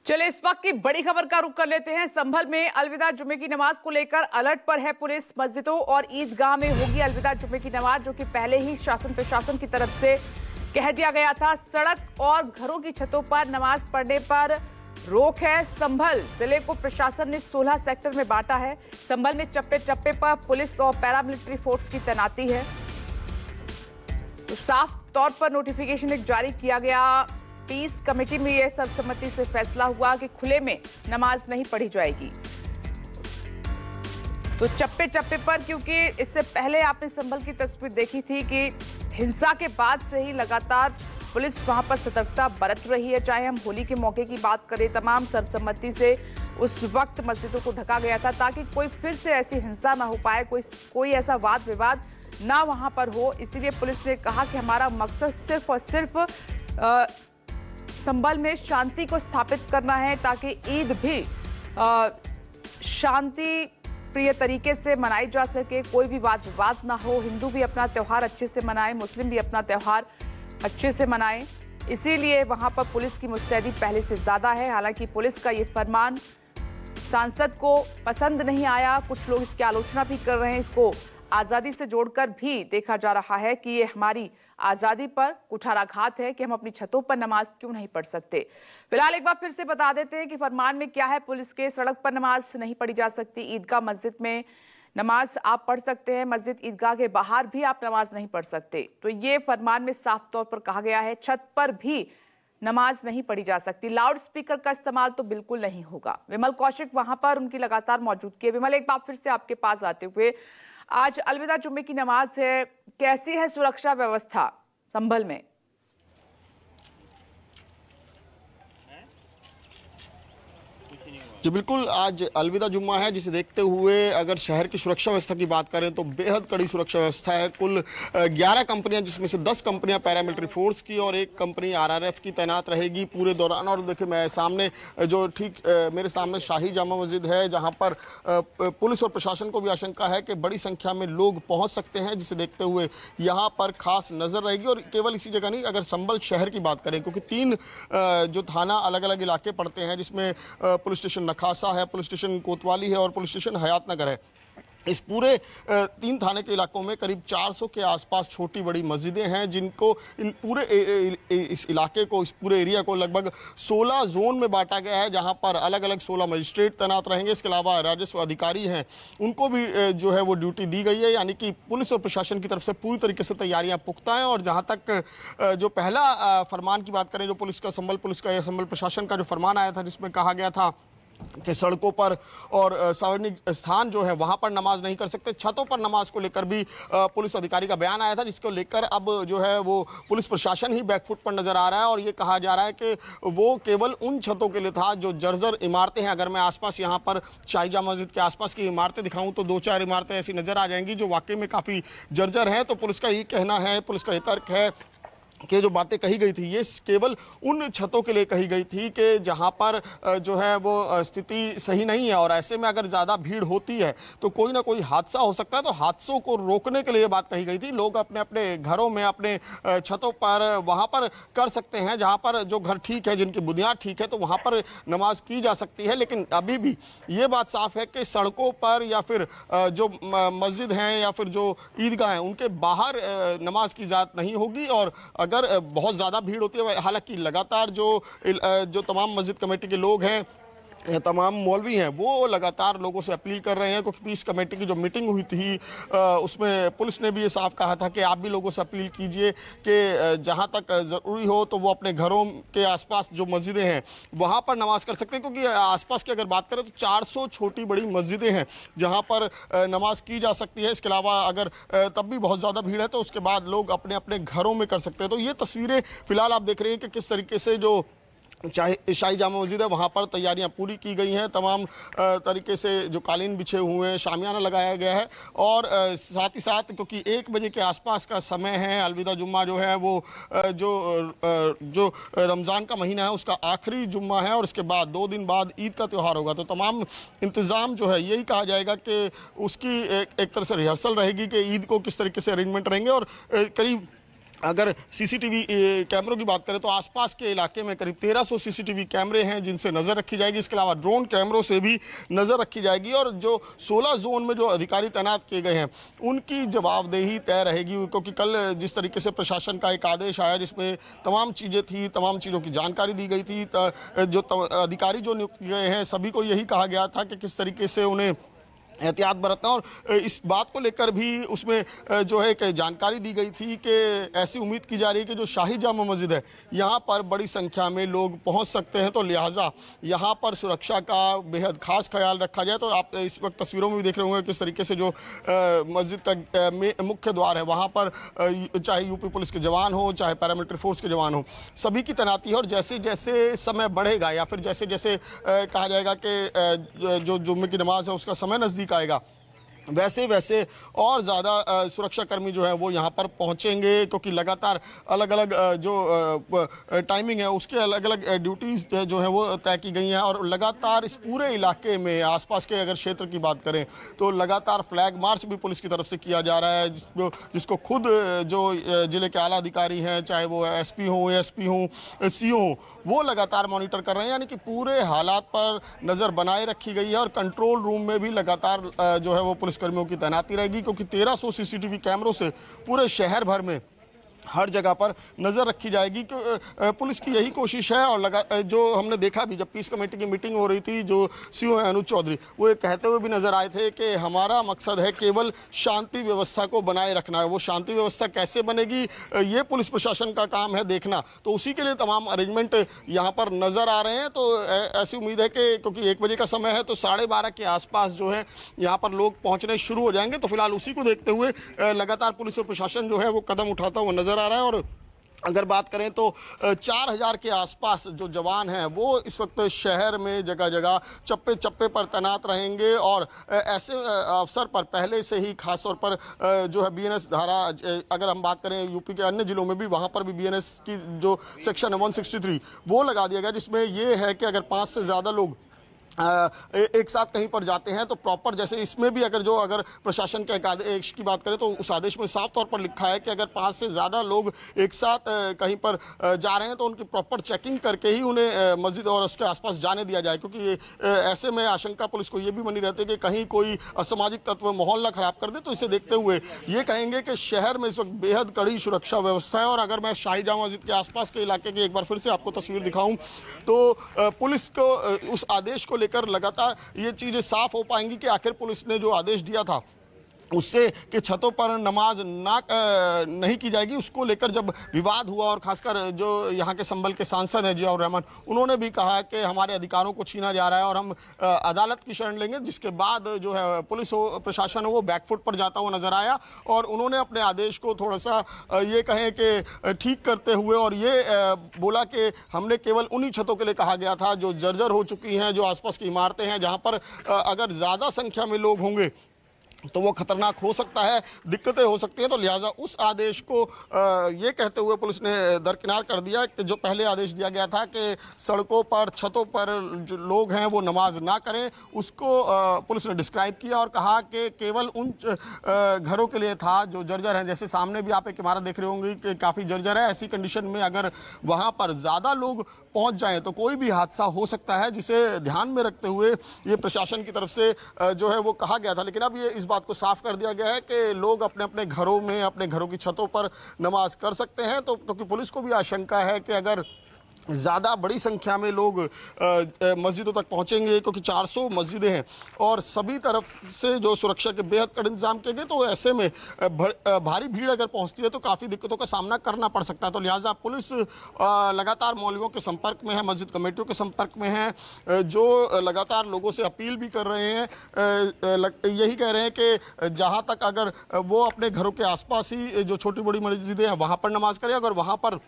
चले इस वक्त की बड़ी खबर का रुख कर लेते हैं। संभल में अलविदा जुम्मे की नमाज को लेकर अलर्ट पर है पुलिस। मस्जिदों और ईदगाह में होगी अलविदा जुम्मे की नमाज, जो कि पहले ही शासन प्रशासन की तरफ से कह दिया गया था। सड़क और घरों की छतों पर नमाज पढ़ने पर रोक है। संभल जिले को प्रशासन ने 16 सेक्टर में बांटा है। संभल में चप्पे चप्पे पर पुलिस और पैरामिलिट्री फोर्स की तैनाती है। तो साफ तौर पर नोटिफिकेशन एक जारी किया गया। पीस कमेटी में यह सर्वसम्मति से फैसला हुआ कि खुले में नमाज नहीं पढ़ी जाएगी। तो चप्पे चप्पे पर, क्योंकि इससे पहले आपने संभल की तस्वीर देखी थी कि हिंसा के बाद से ही लगातार पुलिस वहां पर सतर्कता बरत रही है। चाहे हम होली के मौके की बात करें, तमाम सर्वसम्मति से उस वक्त मस्जिदों को ढका गया था ताकि कोई फिर से ऐसी हिंसा ना हो पाए, कोई ऐसा वाद विवाद ना वहां पर हो। इसीलिए पुलिस ने कहा कि हमारा मकसद सिर्फ और सिर्फ संभल में शांति को स्थापित करना है, ताकि ईद भी शांति प्रिय तरीके से मनाई जा सके, कोई भी वाद विवाद ना हो। हिंदू भी अपना त्यौहार अच्छे से मनाए, मुस्लिम भी अपना त्यौहार अच्छे से मनाए। इसीलिए वहां पर पुलिस की मुस्तैदी पहले से ज्यादा है। हालांकि पुलिस का ये फरमान सांसद को पसंद नहीं आया। कुछ लोग इसकी आलोचना भी कर रहे हैं। इसको आजादी से जोड़कर भी देखा जा रहा है कि ये हमारी आजादी पर कुठाराघात है कि हम अपनी छतों पर नमाज क्यों नहीं पढ़ सकते। फिलहाल एक बार फिर से बता देते हैं कि फरमान में क्या है पुलिस के। सड़क पर नमाज नहीं पढ़ी जा सकती। ईदगाह मस्जिद में नमाज आप पढ़ सकते हैं, मस्जिद ईदगाह के बाहर भी आप नमाज नहीं पढ़ सकते। तो ये फरमान में साफ तौर पर कहा गया है। छत पर भी नमाज नहीं पढ़ी जा सकती। लाउड स्पीकर का इस्तेमाल तो बिल्कुल नहीं होगा। विमल कौशिक वहां पर, उनकी लगातार मौजूदगी है। विमल, एक बार फिर से आपके पास आते हुए, आज अलविदा जुम्मे की नमाज है, कैसी है सुरक्षा व्यवस्था संभल में? जी बिल्कुल, आज अलविदा जुम्मा है, जिसे देखते हुए अगर शहर की सुरक्षा व्यवस्था की बात करें तो बेहद कड़ी सुरक्षा व्यवस्था है। कुल 11 कंपनियां, जिसमें से 10 कंपनियां पैरामिलिट्री फोर्स की और 1 कंपनी आरआरएफ की तैनात रहेगी पूरे दौरान। और देखिए, मैं सामने जो ठीक मेरे सामने शाही जामा मस्जिद है, जहां पर पुलिस और प्रशासन को भी आशंका है कि बड़ी संख्या में लोग पहुंच सकते हैं, जिसे देखते हुए यहाँ पर खास नजर रहेगी। और केवल इसी जगह नहीं, अगर संभल शहर की बात करें, क्योंकि 3 जो थाना अलग अलग इलाके पड़ते हैं, जिसमें पुलिस स्टेशन नखासा है, पुलिस स्टेशन कोतवाली है और पुलिस स्टेशन हयात नगर है। इस पूरे 3 थाने के इलाकों में करीब 400 के आसपास छोटी बड़ी मस्जिदें हैं, जिनको इन पूरे इस इलाके को, इस पूरे एरिया को लगभग 16 जोन में बांटा गया है, जहां पर अलग अलग 16 मजिस्ट्रेट तैनात रहेंगे। इसके अलावा राजस्व अधिकारी हैं, उनको भी जो है वो ड्यूटी दी गई है। यानी कि पुलिस और प्रशासन की तरफ से पूरी तरीके से तैयारियां पुख्ता हैं। और जहां तक जो पहला फरमान की बात करें, जो पुलिस का, संभल पुलिस का या संभल प्रशासन का जो फरमान आया था, जिसमें कहा गया था कि सड़कों पर और सार्वजनिक स्थान जो है वहां पर नमाज नहीं कर सकते। छतों पर नमाज को लेकर भी पुलिस अधिकारी का बयान आया था, जिसको लेकर अब जो है वो पुलिस प्रशासन ही बैकफुट पर नजर आ रहा है। और ये कहा जा रहा है कि वो केवल उन छतों के लिए था जो जर्जर इमारतें हैं। अगर मैं आसपास यहाँ पर शाही जामा मस्जिद के आसपास की इमारतें दिखाऊं तो 2-4 इमारतें ऐसी नजर आ जाएंगी जो वाकई में काफ़ी जर्जर हैं। तो पुलिस का ये कहना है, पुलिस का ये तर्क है कि जो बातें कही गई थी, ये केवल उन छतों के लिए कही गई थी कि जहां पर जो है वो स्थिति सही नहीं है। और ऐसे में अगर ज़्यादा भीड़ होती है तो कोई ना कोई हादसा हो सकता है। तो हादसों को रोकने के लिए ये बात कही गई थी। लोग अपने अपने घरों में, अपने छतों पर वहां पर कर सकते हैं, जहां पर जो घर ठीक है, जिनकी बुनियाद ठीक है, तो वहां पर नमाज की जा सकती है। लेकिन अभी भी ये बात साफ है कि सड़कों पर या फिर जो मस्जिद हैं या फिर जो ईदगाह हैं, उनके बाहर नमाज की इजाज़त नहीं होगी। और अगर बहुत ज़्यादा भीड़ होती है, हालांकि लगातार जो तमाम मस्जिद कमेटी के लोग हैं, तमाम मौलवी हैं, वो लगातार लोगों से अपील कर रहे हैं। क्योंकि पीस कमेटी की जो मीटिंग हुई थी उसमें पुलिस ने भी ये साफ कहा था कि आप भी लोगों से अपील कीजिए कि जहां तक ज़रूरी हो तो वो अपने घरों के आसपास जो मस्जिदें हैं वहां पर नमाज कर सकते हैं। क्योंकि आसपास की अगर बात करें तो 400 छोटी बड़ी मस्जिदें हैं जहां पर नमाज की जा सकती है। इसके अलावा अगर तब भी बहुत ज़्यादा भीड़ है तो उसके बाद लोग अपने अपने घरों में कर सकते हैं। तो ये तस्वीरें फिलहाल आप देख रहे हैं कि किस तरीके से जो चाहे शाही जामा मस्जिद है वहाँ पर तैयारियां पूरी की गई हैं। तमाम तरीके से जो कालीन बिछे हुए हैं, शामियाना लगाया गया है। और साथ ही साथ क्योंकि 1 बजे के आसपास का समय है, अलविदा जुम्मा जो है वो जो रमज़ान का महीना है उसका आखिरी जुम्मा है। और इसके बाद 2 दिन बाद ईद का त्यौहार होगा। तो तमाम इंतज़ाम जो है यही कहा जाएगा कि उसकी एक तरह से रिहर्सल रहेगी कि ईद को किस तरीके से अरेंजमेंट रहेंगे। और करीब अगर सीसीटीवी कैमरों की बात करें तो आसपास के इलाके में करीब 1300 सीसीटीवी कैमरे हैं जिनसे नज़र रखी जाएगी। इसके अलावा ड्रोन कैमरों से भी नज़र रखी जाएगी और जो 16 जोन में जो अधिकारी तैनात किए गए हैं उनकी जवाबदेही तय रहेगी, क्योंकि कल जिस तरीके से प्रशासन का एक आदेश आया जिसमें तमाम चीज़ें थी, तमाम चीज़ों की जानकारी दी गई थी, जो अधिकारी जो नियुक्त किए गए हैं सभी को यही कहा गया था कि किस तरीके से उन्हें एहतियात बरतना, और इस बात को लेकर भी उसमें जो है कि जानकारी दी गई थी कि ऐसी उम्मीद की जा रही है कि जो शाही जामा मस्जिद है यहाँ पर बड़ी संख्या में लोग पहुँच सकते हैं, तो लिहाजा यहाँ पर सुरक्षा का बेहद खास ख्याल रखा जाए। तो आप इस वक्त तस्वीरों में भी देख रहे होंगे किस तरीके से जो मस्जिद का मुख्य द्वार है वहाँ पर चाहे यूपी पुलिस के जवान हो, चाहे पैरामिलिट्री फोर्स के जवान हो, सभी की तैनाती है। और जैसे जैसे समय बढ़ेगा या फिर जैसे जैसे कहा जाएगा कि जो जुम्मे की नमाज है उसका समय नज़दीक आएगा, वैसे वैसे और ज़्यादा सुरक्षाकर्मी जो है वो यहाँ पर पहुँचेंगे, क्योंकि लगातार अलग अलग जो टाइमिंग है उसके अलग अलग ड्यूटीज़ जो है वो तय की गई हैं। और लगातार इस पूरे इलाके में आसपास के अगर क्षेत्र की बात करें तो लगातार फ्लैग मार्च भी पुलिस की तरफ से किया जा रहा है, जिसको खुद जो ज़िले के आला अधिकारी हैं, चाहे वो SP हों, ASP हों, CO हों, वो लगातार मॉनिटर कर रहे हैं। यानी कि पूरे हालात पर नज़र बनाए रखी गई है और कंट्रोल रूम में भी लगातार जो है वो पुलिसकर्मियों की तैनाती रहेगी, क्योंकि 1300 सीसीटीवी कैमरों से पूरे शहर भर में हर जगह पर नज़र रखी जाएगी। कि पुलिस की यही कोशिश है। और जो हमने देखा भी जब पीस कमेटी की मीटिंग हो रही थी, जो CO है अनुज चौधरी, वो ये कहते हुए भी नज़र आए थे कि हमारा मकसद है केवल शांति व्यवस्था को बनाए रखना है। वो शांति व्यवस्था कैसे बनेगी ये पुलिस प्रशासन का काम है देखना, तो उसी के लिए तमाम अरेंजमेंट यहाँ पर नज़र आ रहे हैं। तो ऐसी उम्मीद है कि क्योंकि 1 बजे का समय है तो 12:30 के आसपास जो है यहाँ पर लोग पहुँचने शुरू हो जाएंगे। तो फिलहाल उसी को देखते हुए लगातार पुलिस और प्रशासन जो है वो कदम उठाता हुआ नज़र आ रहा है। और अगर बात करें तो 4000 के आसपास जो जवान हैं वो इस वक्त शहर में जगह जगह चप्पे चप्पे पर तैनात रहेंगे। और ऐसे अवसर पर पहले से ही खास तौर पर जो है BNS धारा, अगर हम बात करें यूपी के अन्य जिलों में भी, वहाँ पर भी BNS की जो सेक्शन है 163 वो लगा दिया गया, जिसमें ये है कि अगर 5 से ज़्यादा लोग एक साथ कहीं पर जाते हैं तो प्रॉपर, जैसे इसमें भी अगर प्रशासन के एक आदेश की बात करें तो उस आदेश में साफ तौर पर लिखा है कि अगर 5 से ज़्यादा लोग एक साथ कहीं पर जा रहे हैं तो उनकी प्रॉपर चेकिंग करके ही उन्हें मस्जिद और उसके आसपास जाने दिया जाए, क्योंकि ऐसे में आशंका पुलिस को ये भी बनी रहती है कि कहीं कोई असामाजिक तत्व माहौल ना खराब कर दे। तो इसे देखते हुए ये कहेंगे कि शहर में इस वक्त बेहद कड़ी सुरक्षा व्यवस्था है। और अगर मैं शाही जामा मस्जिद के आसपास के इलाके की एक बार फिर से आपको तस्वीर दिखाऊं तो पुलिस को उस आदेश को कर लगातार ये चीजें साफ हो पाएंगी कि आखिर पुलिस ने जो आदेश दिया था उससे कि छतों पर नमाज नहीं की जाएगी, उसको लेकर जब विवाद हुआ और खासकर जो यहाँ के संभल के सांसद हैं जियाउर रहमान, उन्होंने भी कहा कि हमारे अधिकारों को छीना जा रहा है और हम अदालत की शरण लेंगे, जिसके बाद जो है पुलिस हो प्रशासन हो वो बैकफुट पर जाता हुआ नजर आया। और उन्होंने अपने आदेश को थोड़ा सा ये कहें कि ठीक करते हुए और ये बोला कि हमने केवल उन्हीं छतों के लिए कहा गया था जो जर्जर हो चुकी हैं, जो आसपास की इमारतें हैं, जहाँ पर अगर ज़्यादा संख्या में लोग होंगे तो वो खतरनाक हो सकता है, दिक्कतें हो सकती हैं। तो लिहाजा उस आदेश को ये कहते हुए पुलिस ने दरकिनार कर दिया कि जो पहले आदेश दिया गया था कि सड़कों पर छतों पर जो लोग हैं वो नमाज ना करें, उसको पुलिस ने डिस्क्राइब किया और कहा कि केवल उन घरों के लिए था जो जर्जर हैं। जैसे सामने भी आप एक इमारत देख रहे होंगे कि काफ़ी जर्जर है। ऐसी कंडीशन में अगर वहाँ पर ज़्यादा लोग पहुँच जाएँ तो कोई भी हादसा हो सकता है, जिसे ध्यान में रखते हुए ये प्रशासन की तरफ से जो है वो कहा गया था। लेकिन अब ये इस बात को साफ कर दिया गया है कि लोग अपने अपने घरों में, अपने घरों की छतों पर नमाज कर सकते हैं। तो क्योंकि पुलिस को भी आशंका है कि अगर ज़्यादा बड़ी संख्या में लोग मस्जिदों तक पहुंचेंगे, क्योंकि 400 मस्जिदें हैं और सभी तरफ से जो सुरक्षा के बेहद कड़े इंतजाम किए गए, तो ऐसे में भारी भीड़ अगर पहुंचती है तो काफ़ी दिक्कतों का सामना करना पड़ सकता है। तो लिहाजा पुलिस लगातार मौलवियों के संपर्क में है, मस्जिद कमेटियों के संपर्क में है, जो लगातार लोगों से अपील भी कर रहे हैं, यही कह रहे हैं कि जहाँ तक अगर वो अपने घरों के आसपास ही जो छोटी बड़ी मस्जिदें हैं वहाँ पर नमाज करें, अगर वहाँ पर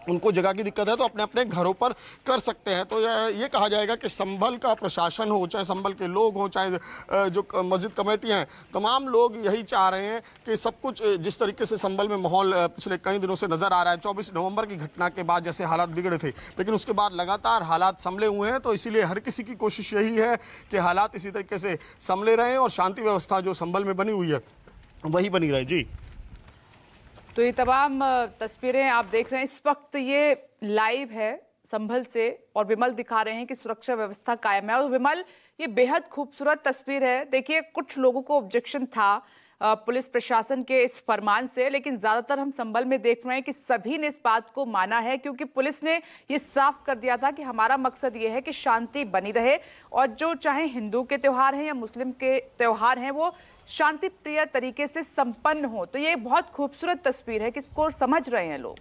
उनको जगह की दिक्कत है तो अपने अपने घरों पर कर सकते हैं। तो ये कहा जाएगा कि संभल का प्रशासन हो, चाहे संभल के लोग हों, चाहे जो मस्जिद कमेटियां हैं, तमाम लोग यही चाह रहे हैं कि सब कुछ जिस तरीके से संभल में माहौल पिछले कई दिनों से नज़र आ रहा है, 24 नवंबर की घटना के बाद जैसे हालात बिगड़े थे, लेकिन उसके बाद लगातार हालात संभले हुए हैं। तो इसीलिए हर किसी की कोशिश यही है कि हालात इसी तरीके से संभले रहें और शांति व्यवस्था जो संभल में बनी हुई है वही बनी रहे। जी तो ये तमाम तस्वीरें आप देख रहे हैं इस वक्त, ये लाइव है संभल से और विमल दिखा रहे हैं कि सुरक्षा व्यवस्था कायम है। और विमल, ये बेहद खूबसूरत तस्वीर है। देखिए, कुछ लोगों को ऑब्जेक्शन था पुलिस प्रशासन के इस फरमान से, लेकिन ज्यादातर हम संभल में देख रहे हैं कि सभी ने इस बात को माना है, क्योंकि पुलिस ने ये साफ कर दिया था कि हमारा मकसद ये है कि शांति बनी रहे और जो चाहे हिंदू के त्योहार हैं या मुस्लिम के त्योहार हैं वो शांति प्रिय तरीके से संपन्न हो। तो ये बहुत खूबसूरत तस्वीर है, किसको समझ रहे हैं लोग।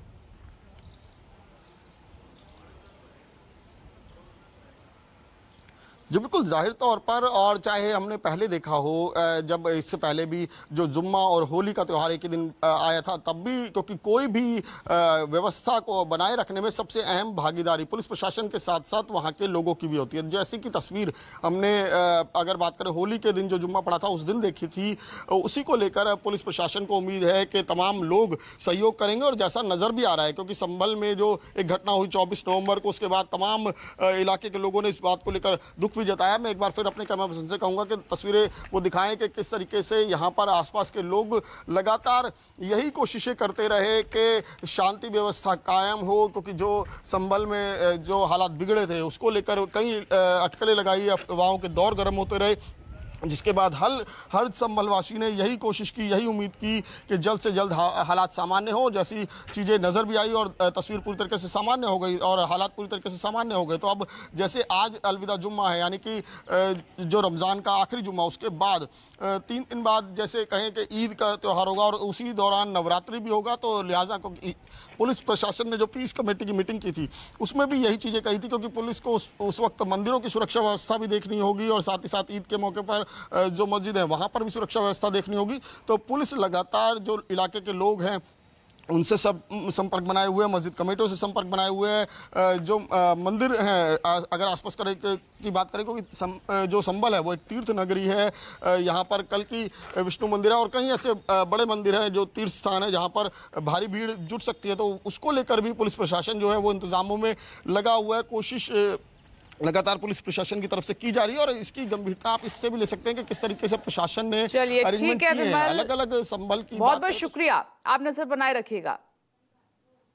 जी बिल्कुल, जाहिर तौर पर, और चाहे हमने पहले देखा हो, जब इससे पहले भी जो जुम्मा और होली का त्यौहार एक ही दिन आया था, तब भी क्योंकि कोई भी व्यवस्था को बनाए रखने में सबसे अहम भागीदारी पुलिस प्रशासन के साथ साथ वहाँ के लोगों की भी होती है। जैसी कि तस्वीर हमने अगर बात करें होली के दिन जो जुम्मा पड़ा था उस दिन देखी थी, उसी को लेकर पुलिस प्रशासन को उम्मीद है कि तमाम लोग सहयोग करेंगे। और जैसा नज़र भी आ रहा है, क्योंकि संभल में जो एक घटना हुई 24 नवंबर को, उसके बाद तमाम इलाके के लोगों ने इस बात को लेकर दुख भी जताया। मैं एक बार फिर अपने कैमरा पर्सन से कहूंगा कि तस्वीरें वो दिखाएं कि किस तरीके से यहाँ पर आसपास के लोग लगातार यही कोशिशें करते रहे कि शांति व्यवस्था कायम हो, क्योंकि जो संभल में जो हालात बिगड़े थे उसको लेकर कई अटकलें लगाई, अफवाहों के दौर गर्म होते रहे, जिसके बाद हर संभलवासी ने यही कोशिश की, यही उम्मीद की कि जल्द से जल्द हालात सामान्य हो। जैसी चीज़ें नज़र भी आई और तस्वीर पूरी तरीके से सामान्य हो गई और हालात पूरी तरीके से सामान्य हो गए। तो अब जैसे आज अलविदा जुम्मा है, यानी कि जो रमज़ान का आखिरी जुम्मा, उसके बाद 3 दिन बाद जैसे कहें कि ईद का त्यौहार होगा और उसी दौरान नवरात्रि भी होगा। तो लिहाजा को पुलिस प्रशासन ने जो पीस कमेटी की मीटिंग की थी उसमें भी यही चीज़ें कही थी, क्योंकि पुलिस को उस वक्त मंदिरों की सुरक्षा व्यवस्था भी देखनी होगी और साथ ही साथ ईद के मौके पर जो मस्जिद है वहाँ पर भी सुरक्षा व्यवस्था देखनी होगी। तो पुलिस लगातार जो इलाके के लोग हैं उनसे सब संपर्क बनाए हुए हैं, मस्जिद कमेटियों से संपर्क बनाए हुए हैं। जो मंदिर हैं, अगर आसपास की बात करें, क्योंकि जो संभल है वो एक तीर्थ नगरी है, यहाँ पर कल की विष्णु मंदिर है और कई ऐसे बड़े मंदिर हैं जो तीर्थ स्थान है जहाँ पर भारी भीड़ जुट सकती है। तो उसको लेकर भी पुलिस प्रशासन जो है वो इंतजामों में लगा हुआ है। कोशिश लगातार पुलिस प्रशासन की तरफ से की जा रही है और इसकी गंभीरता आप इससे भी ले सकते हैं कि किस तरीके से प्रशासन ने चलिए, ठीक है विमल, अलग अलग संभल की बहुत बहुत शुक्रिया, आप नजर बनाए रखिएगा।